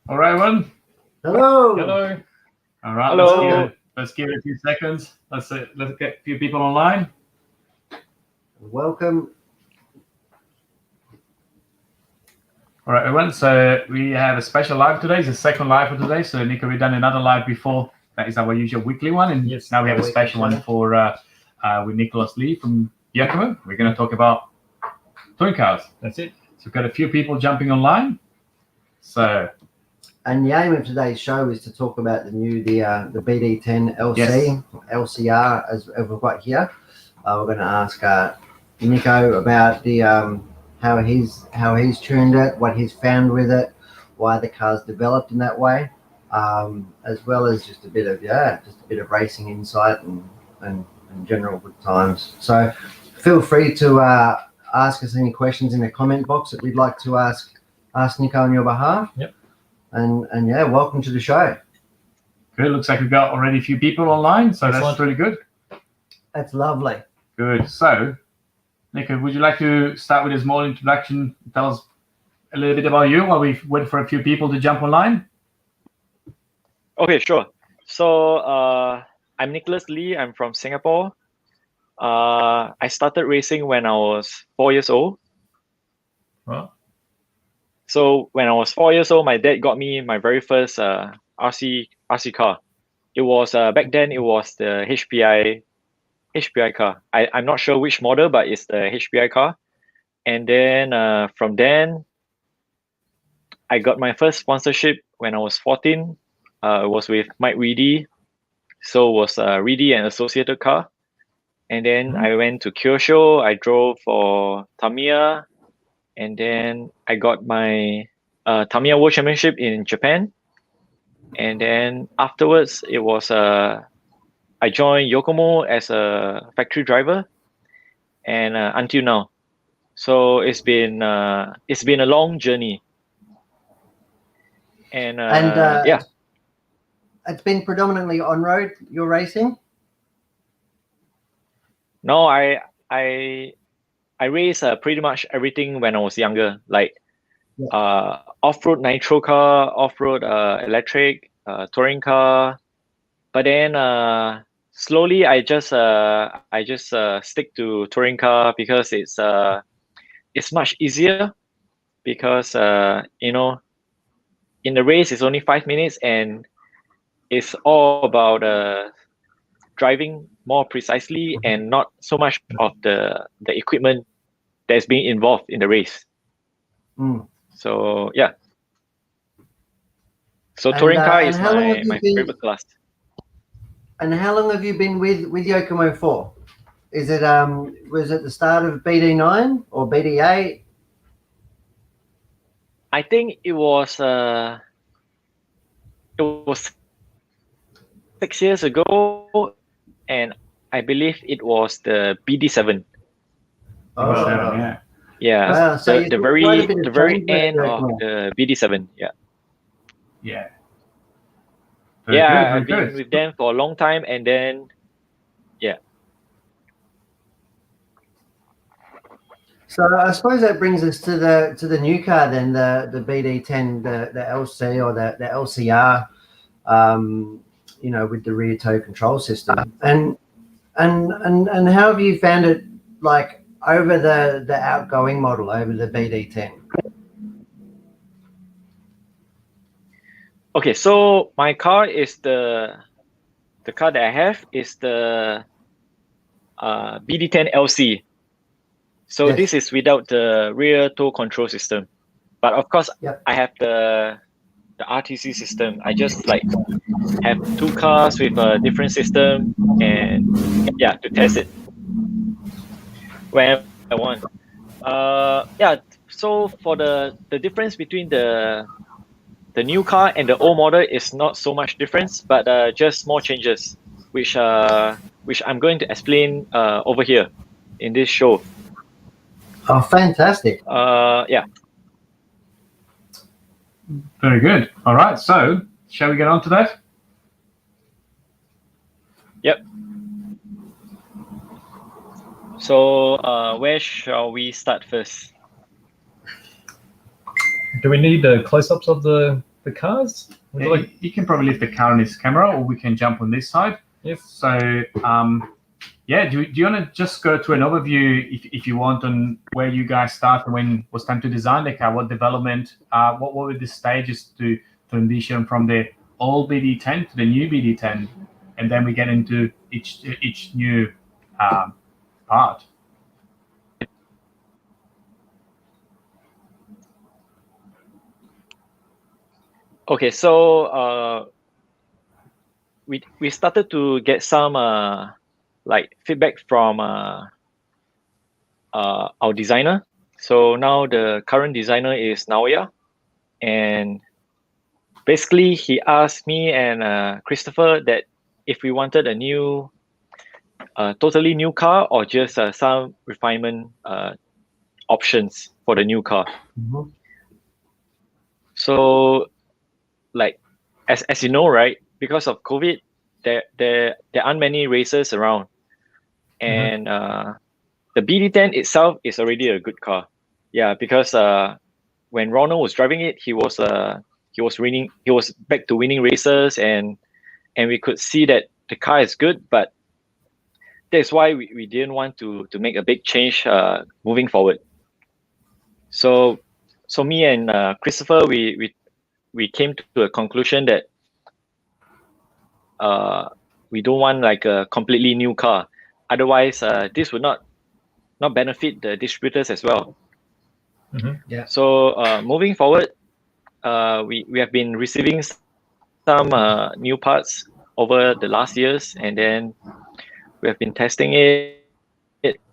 All right, everyone. Hello. Hello. All right. Hello. Let's give it a few seconds. Let's get a few people online. Welcome. All right, everyone. So we have a special live today. It's the second live for today. So Nico, we've done another live before. That is our usual weekly one, and Yes, now we have a special one for with Nicholas Lee from Yokomo. We're going to talk about touring cars. That's it. So we've got a few people jumping online. So. And the aim of today's show is to talk about the BD10 LC, Yes. LCR, as we've got here. We're going to ask Nico about the how he's tuned it, what he's found with it, why the car's developed in that way, as well as just a bit of racing insight and general good times. So feel free to ask us any questions in the comment box that we'd like to ask Nico on your behalf. Yep. And yeah, welcome to the show. Good. Looks like we've got already a few people online, so Excellent. That's really good. That's lovely. Good. So, Nico, would you like to start with a small introduction? Tell us a little bit about you while we wait for a few people to jump online. Okay, sure. So I'm Nicholas Lee. I'm from Singapore. I started racing when I was 4 years old. Well. So when I was 4 years old, my dad got me my very first RC car. It was back then it was the HPI car. I'm not sure which model, but it's the HPI car. And then from then, I got my first sponsorship when I was 14. It was with Mike Reedy. So it was Reedy and Associated car. And then I went to Kyosho. I drove for Tamiya. And then I got my Tamiya World Championship in Japan. And then afterwards, it was I joined Yokomo as a factory driver, and until now, so it's been a long journey. And yeah, it's been predominantly on road. You're racing. No, I raced pretty much everything when I was younger, like off-road nitro car, off-road electric, touring car. But then slowly I just stick to touring car because it's much easier, because in the race it's only 5 minutes and it's all about driving more precisely and not so much of the equipment that's being involved in the race. So yeah. So touring car is my favorite class. And how long have you been with Yokomo for? Is it was it the start of BD9 or BD8? I think it was 6 years ago, and I believe it was the BD7. Oh, yeah. Wow, so the very end of the BD7. Yeah. Yeah. I've been with them for a long time, and then yeah. So I suppose that brings us to the new car then, the BD10, the LC or the LCR, with the rear tow control system. And how have you found it, like, over the outgoing model, over the BD10? Okay, so my car is the car that I have is the BD10 LC. So Yes. This is without the rear tow control system, but of course I have the RTC system. I just like have two cars with a different system, and yeah, to test it whenever I want. So for the difference between the new car and the old model is not so much difference, but just small changes, which I'm going to explain over here in this show. Oh, fantastic! Yeah. Very good. All right. So shall we get on to that? Yep. So where shall we start first? Do we need close-ups of the the cars? You can probably lift the car on his camera, or we can jump on this side. Yes. So, yeah, do you want to just go to an overview, if you want, on where you guys start and when it was time to design the car, what development, what were the stages to transition from the old BD10 to the new BD10, and then we get into each new part. Okay, so we started to get some like feedback from our designer. So now the current designer is Naoya, and basically he asked me and Christopher that if we wanted a new, totally new car, or just some refinement options for the new car. Mhm. So, like, as you know, right, because of COVID, there aren't many races around, and the BD10 itself is already a good car. Yeah, because when Ronald was driving it, he was winning. He was back to winning races, and we could see that the car is good. But that's why we didn't want to make a big change moving forward. So me and Christopher, we came to a conclusion that we don't want like a completely new car. Otherwise, this would not benefit the distributors as well. Yeah. So moving forward, we have been receiving some new parts over the last years, and then we have been testing it,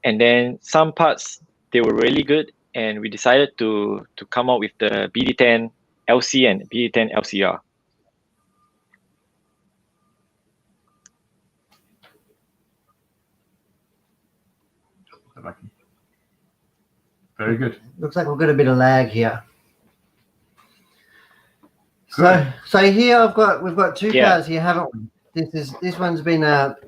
and then some parts, they were really good, and we decided to come out with the BD10 LC and BD10 LCR. Very good. Looks like we've got a bit of lag here. So here we've got two cars here, haven't we? This one's been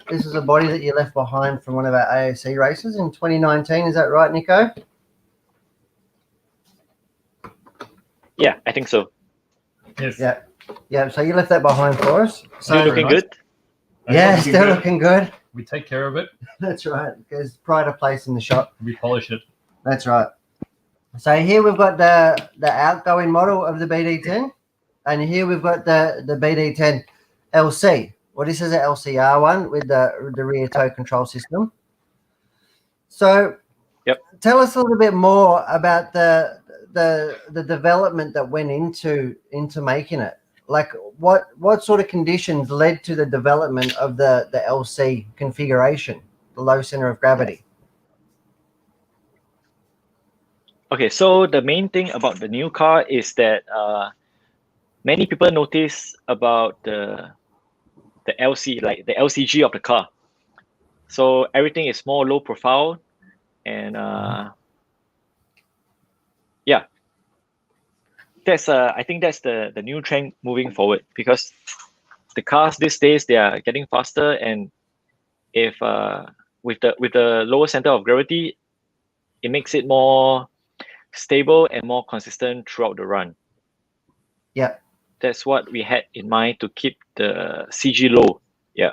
this is a body that you left behind from one of our AOC races in 2019. Is that right, Nico? Yeah, I think so. Yes. Yeah. Yeah. So you left that behind for us. So Still looking good. yeah, still looking good. We take care of it. That's right. There's pride of place in the shop. We polish it. That's right. So here we've got the outgoing model of the BD10, and here we've got the BD10 LC. Well, this is an LCR one with the rear tow control system. So, tell us a little bit more about the development that went into making it. Like, what sort of conditions led to the development of the LC configuration, the low center of gravity? Okay, so the main thing about the new car is that many people notice about the LC, like the LCG of the car. So everything is more low profile, and yeah, that's I think that's the new trend moving forward, because the cars these days, they are getting faster, and if with the lower center of gravity, it makes it more stable and more consistent throughout the run. Yeah, that's what we had in mind to keep the CG low. Yeah,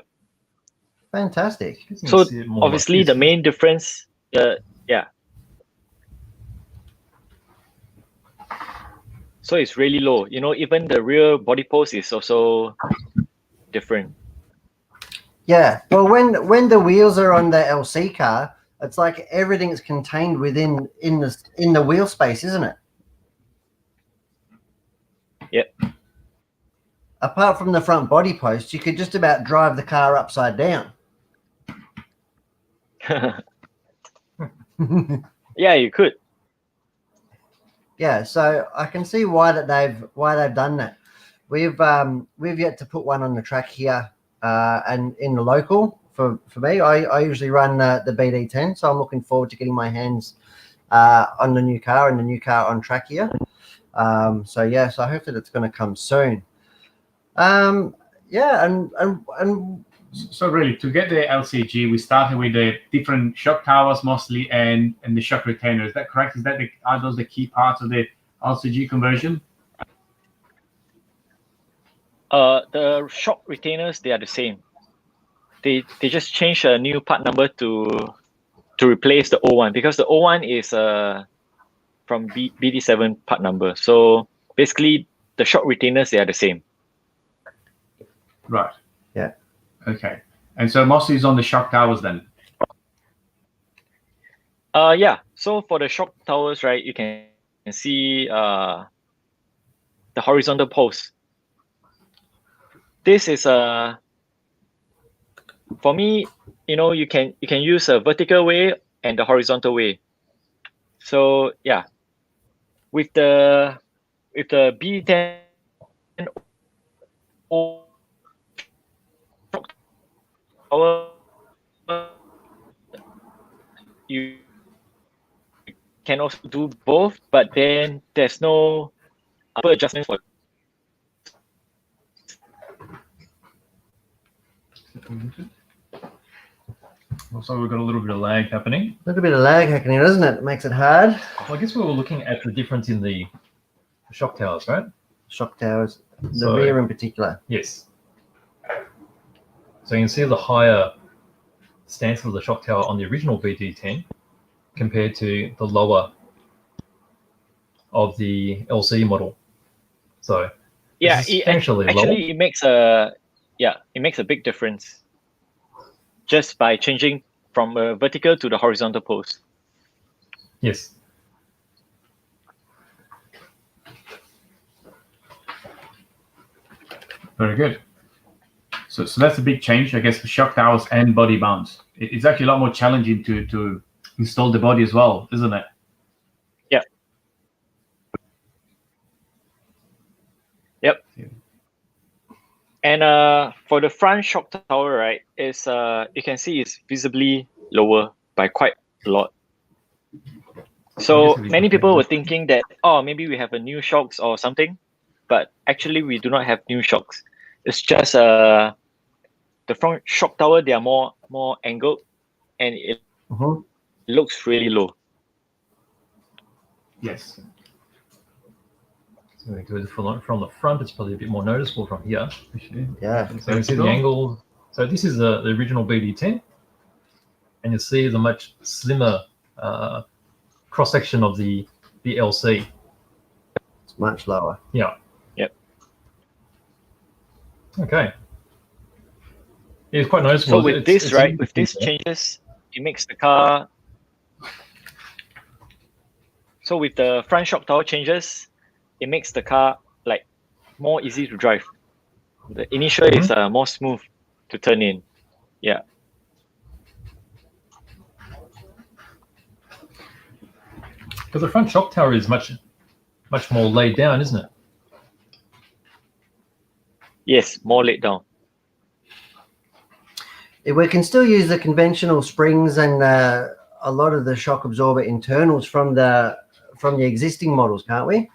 fantastic. So obviously the main difference, yeah. So it's really low. You know, even the rear body pose is also different. Yeah. Well, when the wheels are on the LC car, it's like everything's contained within the wheel space, isn't it? Yep. Apart from the front body post, you could just about drive the car upside down. Yeah, you could. Yeah, so I can see why they've done that. We've yet to put one on the track here, and in the local for me. I usually run the BD10, so I'm looking forward to getting my hands on the new car and the new car on track here. So yeah, so hopefully that's going to come soon. Yeah, and so really, to get the LCG, we started with the different shock towers mostly, and the shock retainer. Is that correct? Are those the key parts of the LCG conversion? The shock retainers, they are the same. They just change a new part number to replace the old one, because the old one is from BD7 part number. So basically, the shock retainers, they are the same. Right. Yeah. Okay. And so mostly is on the shock towers then. Yeah. So for the shock towers, right, you can see the horizontal post. This is for me, you can use a vertical way and the horizontal way. So yeah, with the BD10 shock tower, you can also do both, but then there's no upper adjustments for. Also, we've got a little bit of lag happening. A little bit of lag happening, doesn't it? Makes it hard. Well, I guess we were looking at the difference in the shock towers, right? Shock towers, the So- rear in particular. Yes. So you can see the higher stance of the shock tower on the original BD10 compared to the lower of the LC model. So Yeah, substantially lower. actually, it makes a big difference just by changing from a vertical to the horizontal post. Yes. Very good. So that's a big change, I guess, for shock towers and body mounts. It's actually a lot more challenging to install the body as well, isn't it? Yep. Yep. Yeah. And for the front shock tower, right, is you can see it's visibly lower by quite a lot. So many people were thinking that, oh, maybe we have a new shocks or something, but actually we do not have new shocks. It's just the front shock tower, they are more angled, and it looks really low. Yes. So we go from the front, it's probably a bit more noticeable from here. Yeah. So you see the angle. So this is the original BD10, and you see the much slimmer cross section of the LC. It's much lower. Yeah. Yep. Okay. It's quite noticeable. So with this, right, with these changes, it makes the car. So with the front shock tower changes, it makes the car like more easy to drive. The initial is more smooth to turn in. Yeah. Because the front shock tower is much more laid down, isn't it? Yes, more laid down. We can still use the conventional springs and a lot of the shock absorber internals from the existing models, can't we?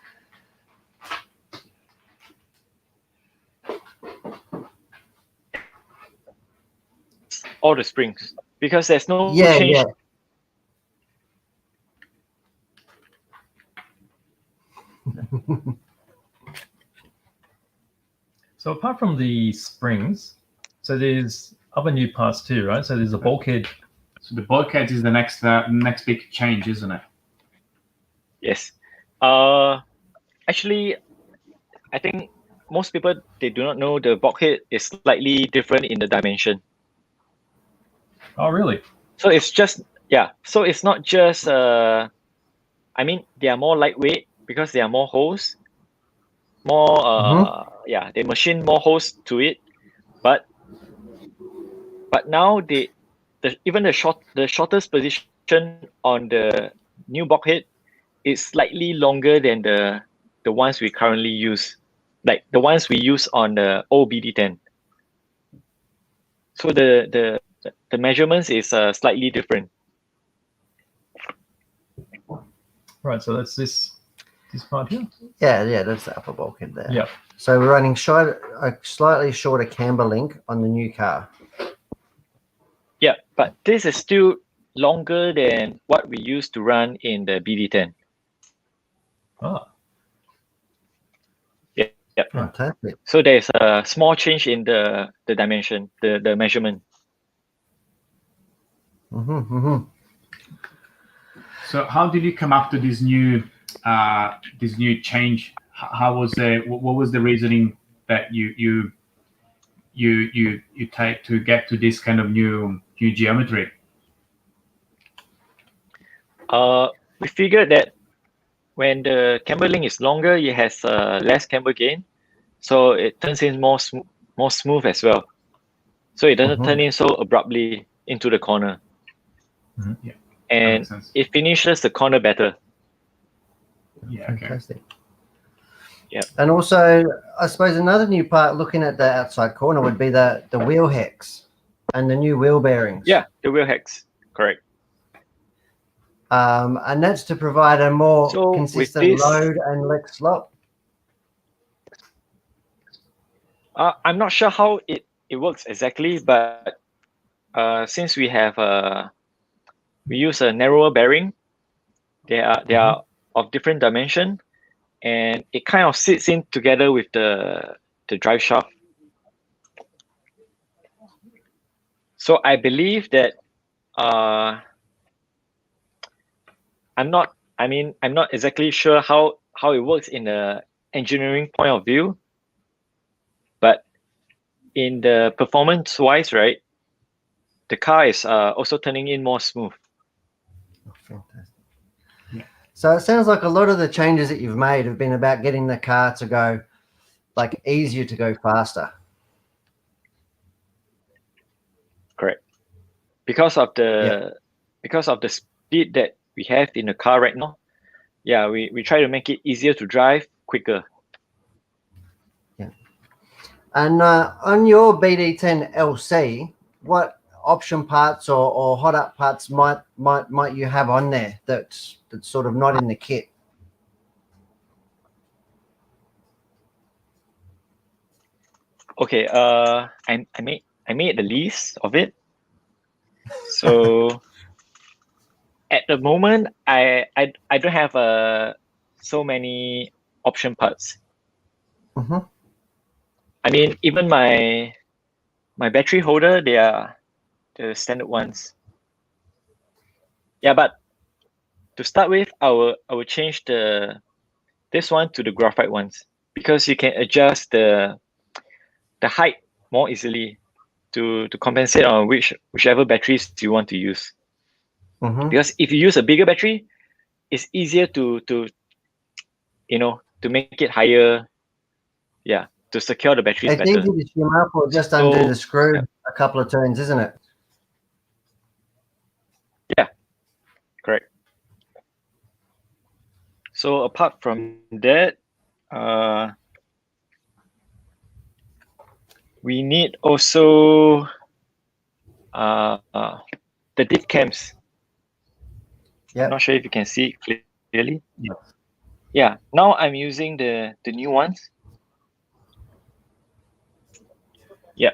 All the springs, because there's no Yeah, change. yeah. So apart from the springs, so there's other new parts too, right? So there's a bulkhead. So the bulkhead is the next big change, isn't it? Yes. Actually, I think most people, they do not know the bulkhead is slightly different in the dimension. Oh, really? So it's just, yeah. So it's not just, I mean, they are more lightweight because there are more holes. More, yeah, they machine more holes to it. But now even the shortest position on the new bulkhead is slightly longer than the ones we currently use, like the ones we use on the old BD10. So the measurements is slightly different. Right. So that's this part here. Yeah, that's the upper bulkhead there. Yeah. So we're running a slightly shorter camber link on the new car. Yeah, but this is still longer than what we used to run in the BD10. Ah. Yeah. Yep. Fantastic. So there's a small change in the dimension, the measurement. So how did you come up to this new change? How was what was the reasoning that you take to get to this kind of new geometry? We figured that when the camber length is longer, it has less camber gain, so it turns in more smooth as well. So it doesn't turn in so abruptly into the corner. Yeah, and it finishes the corner better. Yeah, fantastic. Okay. Yeah. And also, I suppose another new part looking at the outside corner would be the wheel hex and the new wheel bearings. Yeah, the wheel hex, correct. And that's to provide a more consistent load and less slop. I'm not sure how it works exactly, but since we have we use a narrower bearing, they are of different dimension, and it kind of sits in together with the drive shaft. So I believe that I'm not exactly sure how it works in the engineering point of view, but in the performance wise, right, the car is also turning in more smooth. Oh, fantastic. Yeah. So it sounds like a lot of the changes that you've made have been about getting the car to go like easier to go faster. Correct. Because of the speed that we have in the car right now, yeah, we try to make it easier to drive, quicker. Yeah. And on your BD10 LC, what option parts or hot up parts might you have on there that's sort of not in the kit? Okay, I made the list of it. So at the moment, I don't have so many option parts. I mean, even my battery holder, they are the standard ones. Yeah, but to start with, I will change this one to the graphite ones, because you can adjust the height more easily to compensate on whichever batteries you want to use. Because if you use a bigger battery, it's easier to make it higher. Yeah, to secure the batteries better. It's easy to trim up or just undo the screw a couple of turns, isn't it? Yeah, correct. So apart from that, we need also the diff cams. Yeah. I'm not sure if you can see it clearly. Yeah. Yeah. Now I'm using the new ones. Yeah.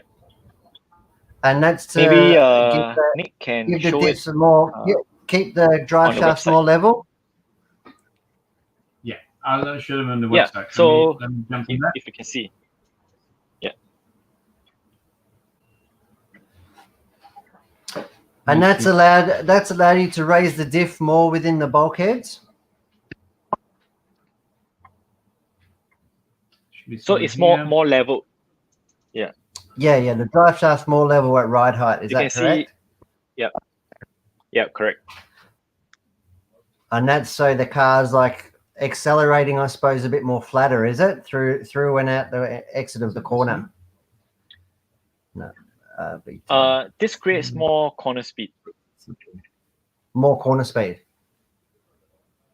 And that's to maybe Nick can give the show diff it some more, keep the drive shafts more level. Yeah, I'll show them on the Yeah. website. So let me jump in there. if you can see. Yeah. And that's allowed you to raise the diff more within the bulkheads. So it's more level. Yeah. Yeah, the drive shaft's more level at ride height. Is that correct? Yeah. Yeah, correct. And that's so the car's like accelerating, I suppose, a bit more flatter, is it? Through and out the exit of the corner. No. This creates more corner speed. More corner speed.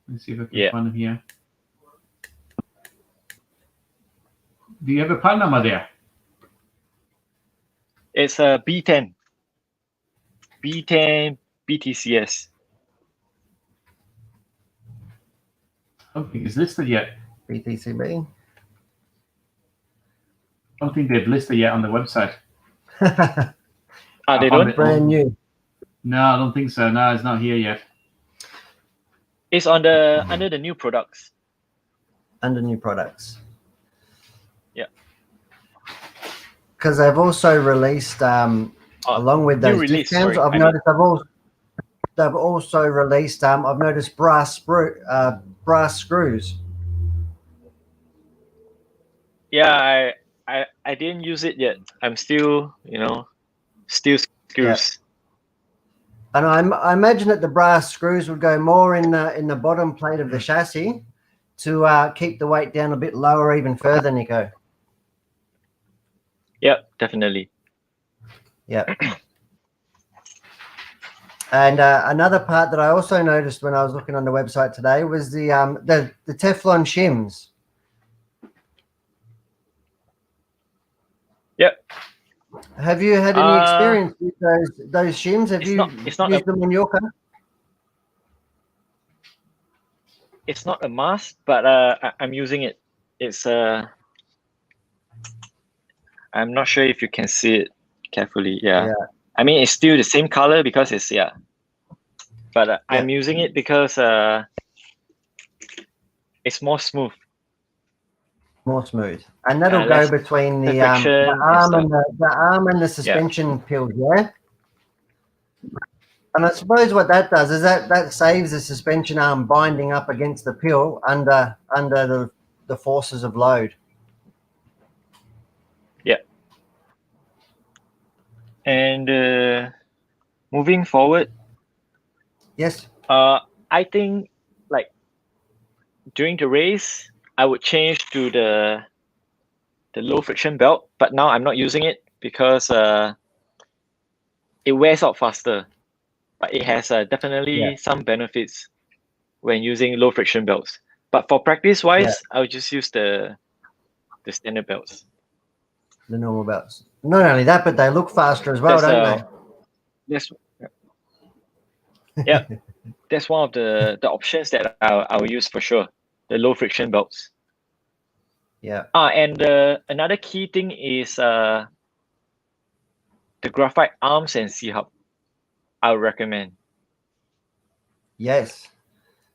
Let's see if I can find them here. Do you have a part number there? It's a B10. B10 BTCS. I don't think it's listed yet. BTCB. I don't think they've listed yet on the website. They don't? Brand new. No, I don't think so. No, it's not here yet. It's on the under the new products. Under new products. because they've also released along with new those release, diff cams. sorry, I've I noticed they've also released. I've noticed brass screws. Yeah, I didn't use it yet. I'm still, still screws. And I imagine that the brass screws would go more in the bottom plate of the chassis to keep the weight down a bit lower, even further, Nico. Yep, definitely. Yep. And another part that I also noticed when I was looking on the website today was the Teflon shims. Yep. Have you had any experience with those shims? Have you it's not used them on your car? It's not a must, but I'm using it. It's I'm not sure if you can see it carefully. Yeah. I mean, it's still the same color because it's but I'm using it because it's more smooth. More smooth, and that'll go between the arm and the suspension pills. Yeah. And I suppose what that does is that saves the suspension arm binding up against the pill under the forces of load. Yeah. And moving forward. Yes. I think like during the race, I would change to the low friction belt, but now I'm not using it because it wears out faster. But it has definitely some benefits when using low friction belts. But for practice wise, I'll just use the standard belts. The normal belts. Not only that, but they look faster as well, don't they? Yeah, that's one of the options that I'll use for sure. The low friction belts. Yeah. And another key thing is the graphite arms and C-hub. I would recommend. Yes.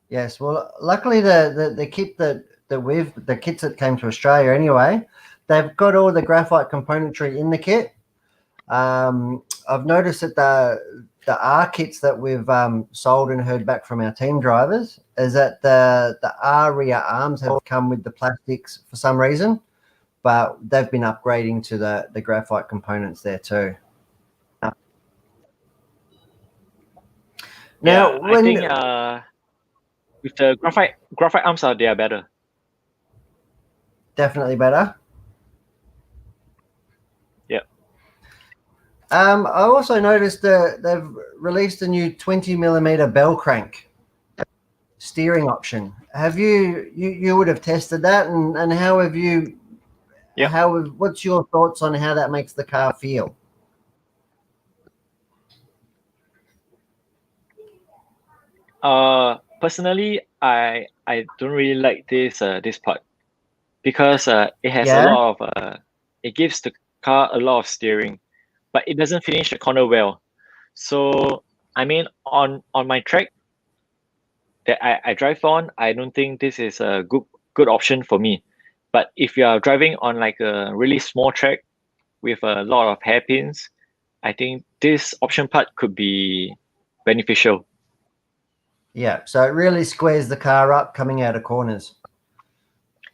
Well, luckily the kit the kits that came to Australia anyway, they've got all the graphite componentry in the kit. I've noticed that the R kits that we've sold and heard back from our team drivers is that the R rear arms have come with the plastics for some reason, but they've been upgrading to the graphite components there too. Now, I think with the graphite arms they are better. Definitely better. Yeah. I also noticed that they've released a new 20mm bell crank steering option. Have you would have tested that, and how have you? Yeah. What's your thoughts on how that makes the car feel? Personally, I don't really like this part because it has a lot of it gives the car a lot of steering, but it doesn't finish the corner well. So I mean, on my track that I drive on, I don't think this is a good option for me. But if you are driving on like a really small track with a lot of hairpins, I think this option part could be beneficial. Yeah, so it really squares the car up coming out of corners.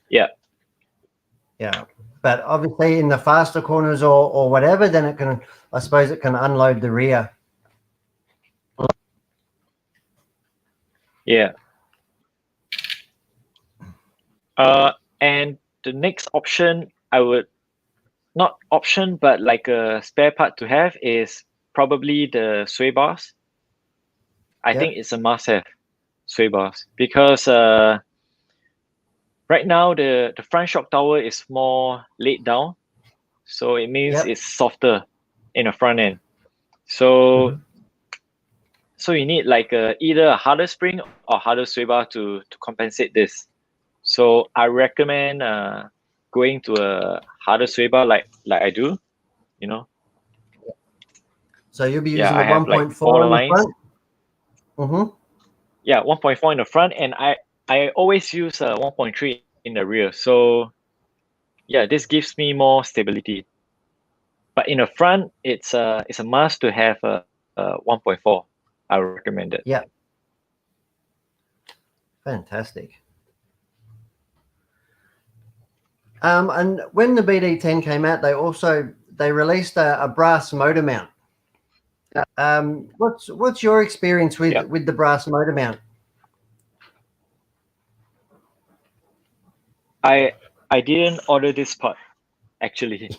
Yeah. But obviously in the faster corners or whatever, then I suppose it can unload the rear. Yeah. And the next option but like a spare part to have is probably the sway bars. I think it's a must-have, sway bars, because right now the front shock tower is more laid down, so it means it's softer in the front end. So so you need like either a harder spring or harder sway bar to compensate this. So I recommend going to a harder sway bar like I do, So you'll be using the 1.4 in the front? Mm-hmm. Yeah, 1.4 in the front, and I always use 1.3 in the rear. So yeah, this gives me more stability. But in the front, it's a must to have a 1.4. I would recommend it. Yeah. Fantastic. And when the BD10 came out, they released a brass motor mount. What's your experience with the brass motor mount? I didn't order this part actually.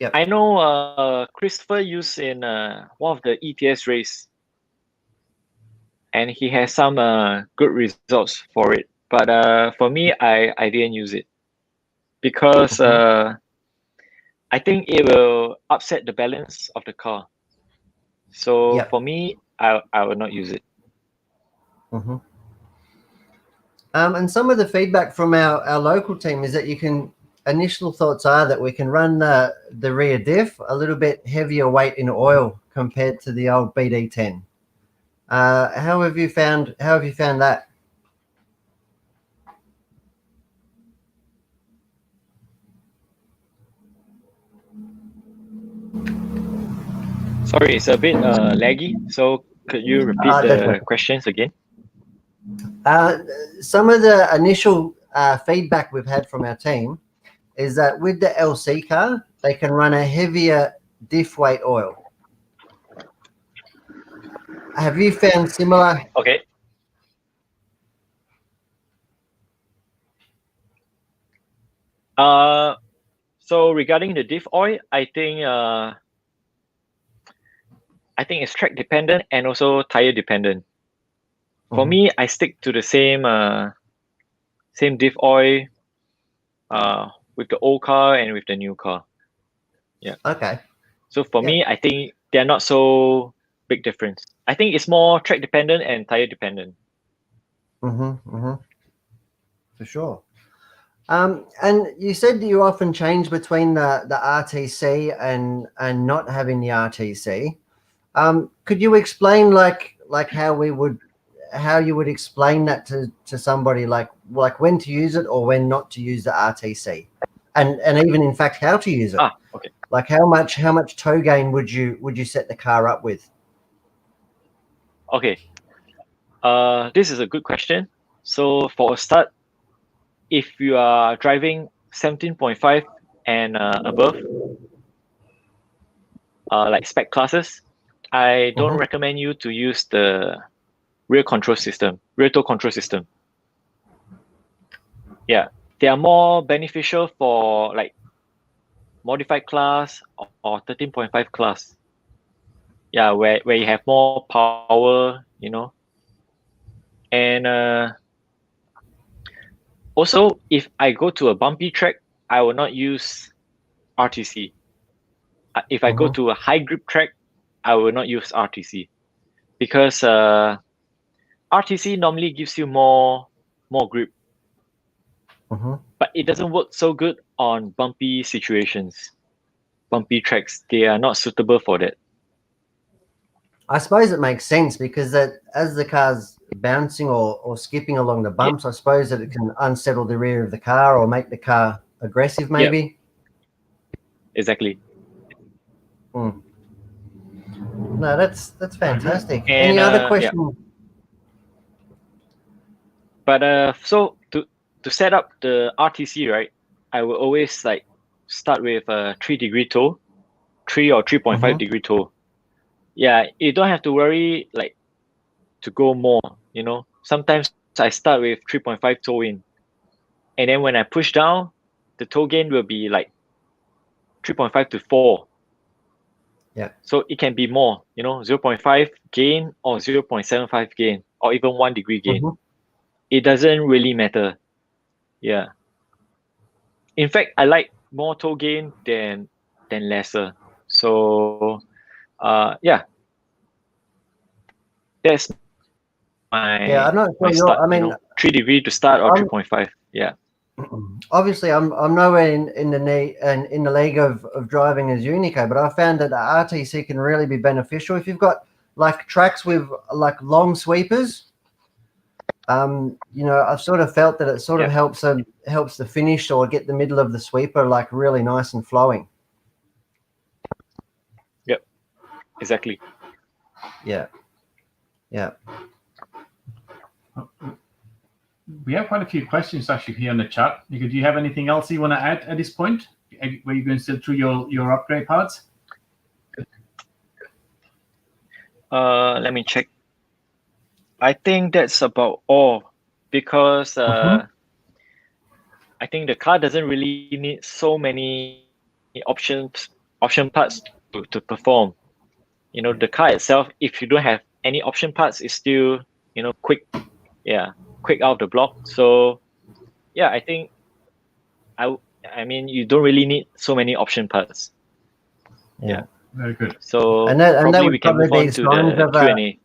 Yep. I know Christopher used in one of the ETS race, and he has some good results for it. But for me, I didn't use it because I think it will upset the balance of the car. So Yep. for me, I will not use it. Mm-hmm. And some of the feedback from our local team is that initial thoughts are that we can run the rear diff a little bit heavier weight in oil compared to the old BD10. How have you found that? Sorry, it's a bit laggy. So could you repeat the questions again? Some of the initial feedback we've had from our team is that with the LC car, they can run a heavier diff weight oil. Have you found similar? Okay. So regarding the diff oil, I think it's track dependent and also tire dependent. For me, I stick to the same diff oil with the old car and with the new car. Yeah. Okay. So for me, I think they're not so big difference. I think it's more track dependent and tire dependent. For sure. And you said that you often change between the RTC and not having the RTC. Could you explain like how you would explain that to somebody, like when to use it or when not to use the RTC, and even in fact how to use it? Okay. Like how much toe gain would you set the car up with? Okay. This is a good question. So for a start, if you are driving 17.5 and above, like spec classes, I don't recommend you to use the rear toe control system. Yeah, they are more beneficial for like modified class or 13.5 class. Yeah, where you have more power, And also, if I go to a bumpy track, I will not use RTC. If I go to a high grip track, I will not use RTC because RTC normally gives you more grip, but it doesn't work so good on bumpy situations. Bumpy tracks, they are not suitable for that. I suppose it makes sense because that as the car's bouncing or skipping along the bumps, I suppose that it can unsettle the rear of the car or make the car aggressive, maybe. Yep. Exactly. No, that's fantastic. And, Any other questions? Yeah. But so to set up the RTC, right, I will always like start with a 3-degree toe, 3 or 3.5 degree toe. Yeah, you don't have to worry like to go more, Sometimes I start with 3.5 toe in, and then when I push down, the toe gain will be like 3.5 to 4. Yeah. So it can be more, 0.5 gain or 0.75 gain or even 1 degree gain. It doesn't really matter. Yeah. In fact, I like more toe gain than lesser. So yeah. That's my I'm not sure start, I mean 3 degree to start or 3.5. Yeah. Obviously, I'm nowhere in the league of driving as Unico, but I found that the RTC can really be beneficial if you've got like tracks with like long sweepers. You know, I've sort of felt that it sort of Yeah. helps the finish or get the middle of the sweeper like really nice and flowing. Exactly. Yeah. We have quite a few questions actually here in the chat. Nico, do you have anything else you want to add at this point? Were you going still through your upgrade parts? Let me check. I think that's about all, because I think the car doesn't really need so many option parts to perform. You know, the car itself, if you don't have any option parts, is still, you know, quick out of the block. So yeah, I think I mean, you don't really need so many option parts. Yeah. Very good. So And that probably would we can probably move on be to signs the of Q&A.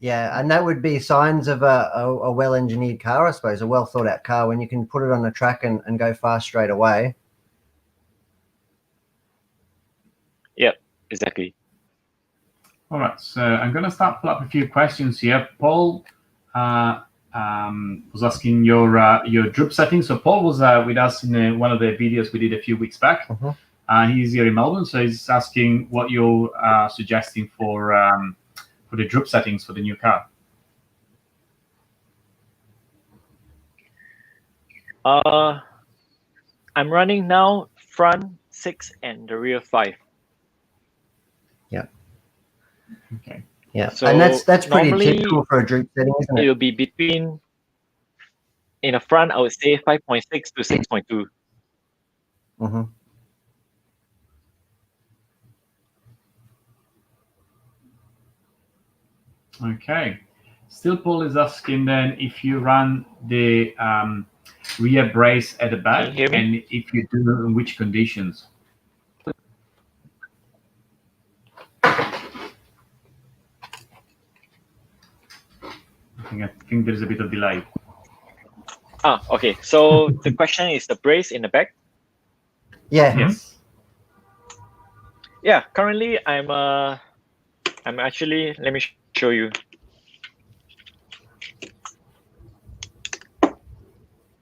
Yeah, and that would be signs of a well-engineered car, I suppose, a well-thought-out car when you can put it on a track and go fast straight away. Yeah, exactly. All right, so I'm going to start pull up a few questions here. Paul was asking your droop settings. So Paul was with us in one of the videos we did a few weeks back. He's here in Melbourne, so he's asking what you're suggesting for the droop settings for the new car. I'm running now front 6 and the rear 5. Yeah. Okay. Yeah, So and that's pretty normally typical for a droop setting, isn't it? It'll be between, in the front, I would say 5.6 to 6.2. Okay. Still, Paul is asking then if you run the rear brace at the back, Can you hear me? and if you do, in which conditions? I think there's a bit of delay. Okay. So the question is the brace in the back. Yeah. Yes. Yeah. Currently, I'm actually, let me show you.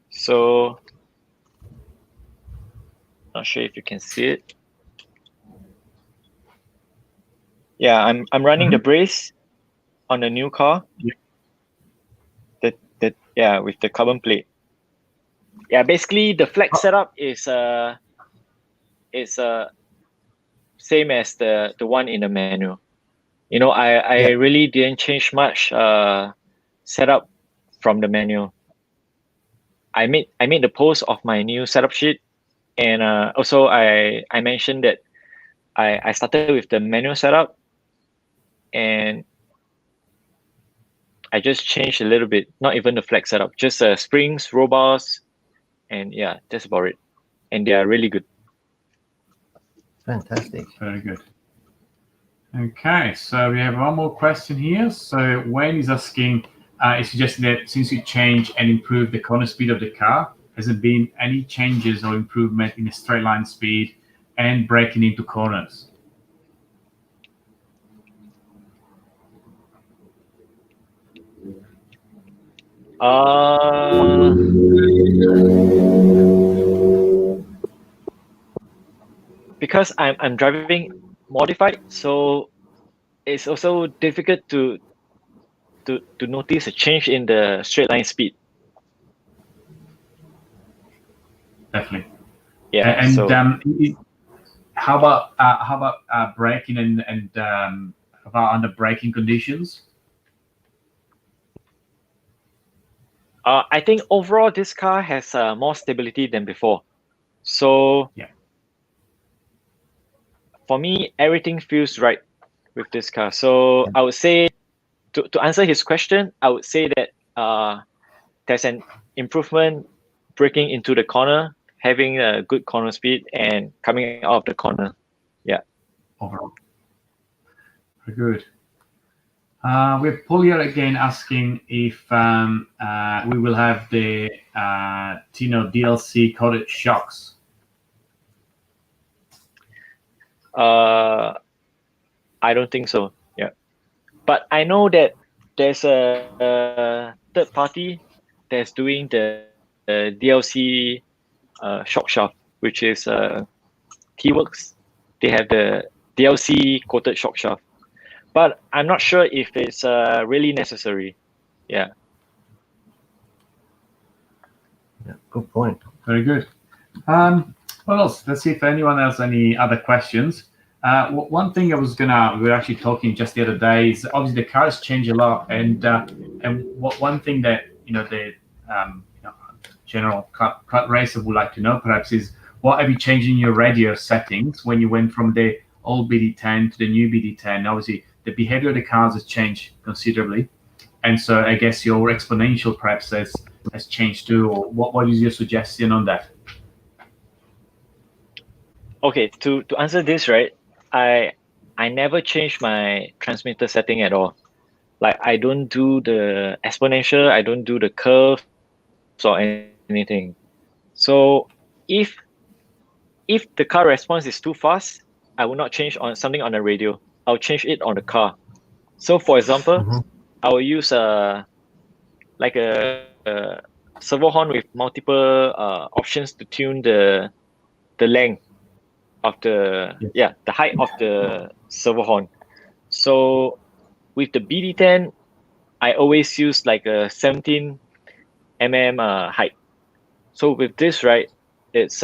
So, not sure if you can see it. Yeah, I'm running the brace on the new car. Yeah, with the carbon plate. Yeah, basically the flex setup is same as the one in the manual. You know, I really didn't change much setup from the manual. I made the post of my new setup sheet, and also I mentioned that I started with the manual setup, and I just changed a little bit, not even the flex setup, just springs, roll bars, and yeah, that's about it. And they are really good. Fantastic. Very good. Okay, so we have one more question here. So Wayne is asking, is suggesting that since you changed and improved the corner speed of the car, has there been any changes or improvement in the straight line speed and braking into corners? Because I'm driving modified, so it's also difficult to notice a change in the straight line speed. Definitely. Yeah. And so how about braking and about under braking conditions? I think overall this car has more stability than before. So yeah, for me, everything feels right with this car. So I would say, to answer his question, I would say that there's an improvement braking into the corner, having a good corner speed, and coming out of the corner. Yeah. Overall. Very good. We have Paul here again asking if we will have the Tino DLC coated shocks. I don't think so. Yeah, but I know that there's a third party that's doing the DLC shock shaft, which is T-Works. They have the DLC coated shock shaft, but I'm not sure if it's really necessary. Yeah. Yeah, good point. Very good. What else? Let's see if anyone else any other questions. One thing we were actually talking just the other day is obviously the cars change a lot, and one thing that the general cut racer would like to know perhaps is what have you changed in your radio settings when you went from the old BD10 to the new BD10? Obviously, the behavior of the cars has changed considerably, and so I guess your exponential perhaps has changed too. Or what is your suggestion on that? Okay, to answer this, right, I never change my transmitter setting at all. Like I don't do the exponential, I don't do the curves or anything. So if the car response is too fast, I will not change on something on the radio. I'll change it on the car. So for example, I will use like a servo horn with multiple options to tune the length of the the height of the servo horn. So with the BD10, I always use like a 17 mm height. So with this, right, it's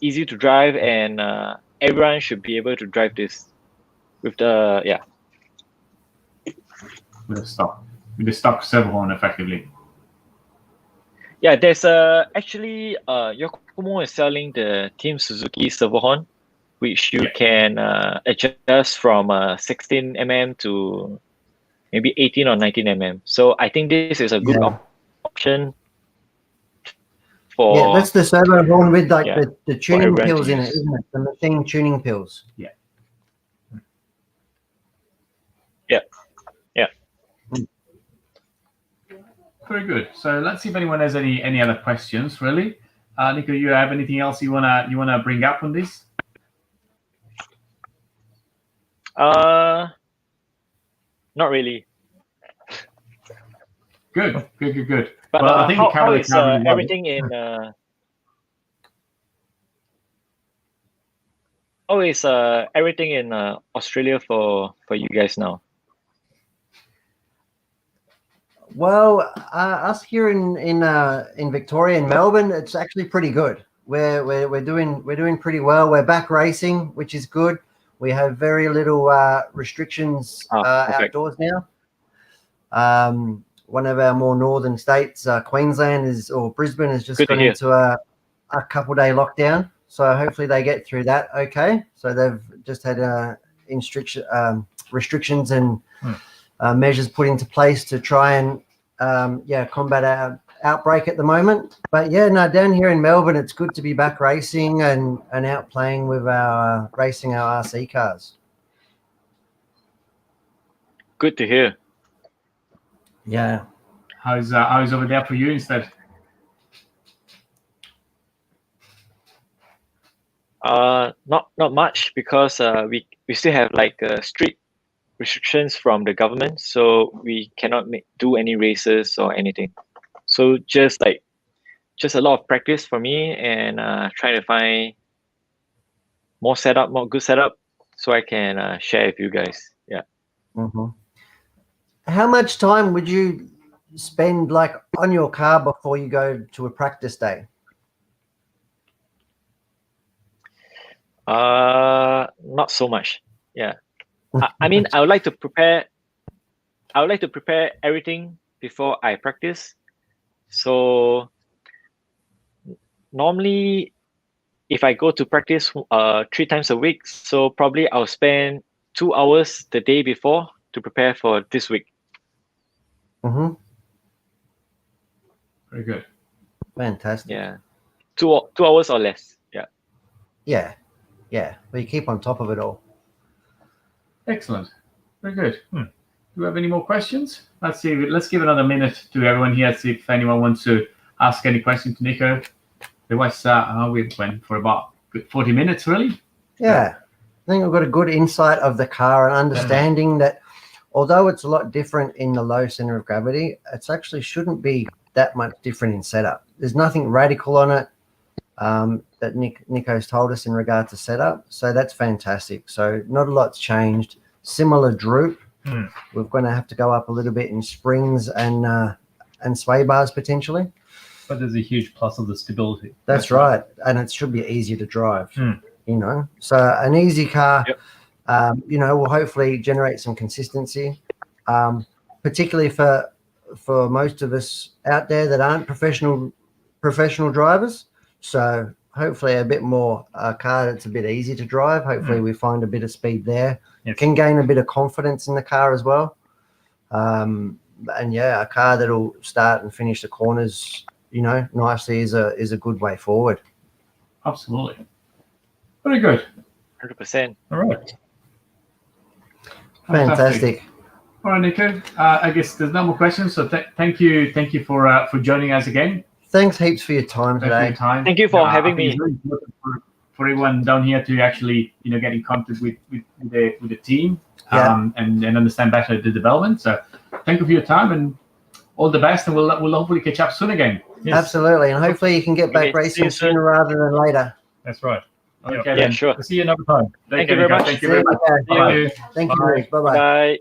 easy to drive, and everyone should be able to drive this with the with the stock servo horn effectively. Yeah, there's actually Yokomo is selling the Team Suzuki servo horn, which you can adjust from 16 mm to maybe 18 or 19 mm. So I think this is a good option for. Yeah, that's the servo horn with like the tuning everyone pills to in it, use. isn't it? The machine tuning pills. Yeah. Very good. So let's see if anyone has any other questions. Really, Nico, you have anything else you wanna bring up on this? Not really. Good. But Well, I think how is everything in? How is everything in Australia for you guys now? Well, us here in Victoria, in Melbourne, it's actually pretty good. We're doing pretty well. We're back racing, which is good. We have very little restrictions outdoors now. One of our more northern states, Queensland or Brisbane, has just gone into a couple-day lockdown. So hopefully they get through that okay. So they've just had restrictions and measures put into place to try and combat our outbreak at the moment. But down here in Melbourne, it's good to be back racing and out playing with racing our RC cars. Good to hear. Yeah. How's over there for you instead? Not much, because we still have like strict restrictions from the government, so we cannot do any races or anything. So just a lot of practice for me, and trying to find more good setup, so I can share with you guys. Yeah. Mm-hmm. How much time would you spend like on your car before you go to a practice day? Not so much. Yeah. I mean, I would like to prepare everything before I practice. So normally, if I go to practice 3 times a week, so probably I'll spend 2 hours the day before to prepare for this week. Mm-hmm. Very good. Fantastic. Yeah. 2 hours or less. Yeah. Yeah. Well, you keep on top of it all. Excellent. Very good. Do we have any more questions? Let's see. Let's give another minute to everyone here, see if anyone wants to ask any questions to Nico. Otherwise, we went for about 40 minutes, really. Yeah. I think I've got a good insight of the car and understanding that although it's a lot different in the low center of gravity, it's actually shouldn't be that much different in setup. There's nothing radical on it that Nico's told us in regard to setup. So that's fantastic. So not a lot's changed. Similar droop. We're going to have to go up a little bit in springs and sway bars potentially. But there's a huge plus of the stability. That's right. And it should be easier to drive, you know. So an easy car, you know, will hopefully generate some consistency, particularly for most of us out there that aren't professional drivers. So hopefully a bit more car that's a bit easy to drive. Hopefully we find a bit of speed there. Yes. Can gain a bit of confidence in the car as well. And yeah, a car that'll start and finish the corners, you know, nicely is a good way forward. Absolutely. Very good. 100%. All right. Fantastic. All right, Nico. I guess there's no more questions. So thank you for joining us again. Thanks heaps for your time Thank you for today. your time. Thank you for having I think me. it's very important for everyone down here to actually, you know, get in contact with the team and understand better the development. So thank you for your time and all the best, and we'll hopefully catch up soon again. Yes. Absolutely. And hopefully you can get back Okay, see racing you soon. sooner rather than later. That's right. Okay, Yeah, then. sure. We'll see you another time. Thank you very much. Thank you very much. Thank you. Bye. Bye-bye. Bye.